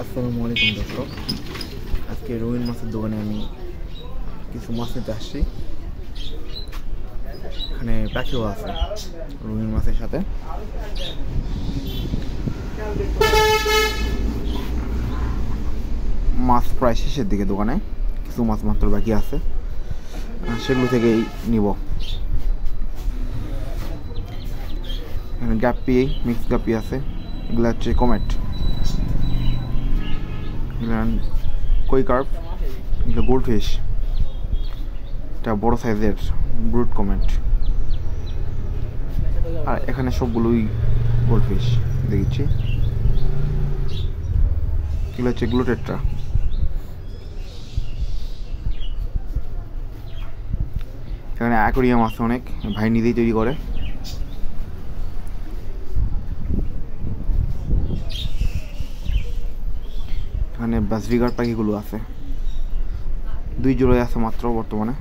আসসালামু আলাইকুম দর্শক, আজকে রঙিন মাছের দোকানে আমি কিছু মাছ নিতে আসছি। এখানে পাখিও আছে রঙিন মাছের সাথে। মাছ প্রায় শেষের দিকে, দোকানে কিছু মাছ মাত্র বাকি আছে, সেগুলো থেকেই নিব। এখানে গাপ্পি, মিক্স গাপ্পি আছে, এগুলো হচ্ছে কমেট, কই কার্প, এগুলো গোল্ড ফিশ, এটা বড় সাইজের ব্রুট কমেট। আর এখানে সবগুলোই গোল্ড ফিশ দেখছি। এগুলো হচ্ছে গ্লুটেট্রা। এখানে অ্যাকোরিয়াম আছে অনেক, ভাই নিজেই তৈরি করে। এখানে বাসভিগার পাখিগুলো আছে, 2 জোড়ায় আছে মাত্র বর্তমানে।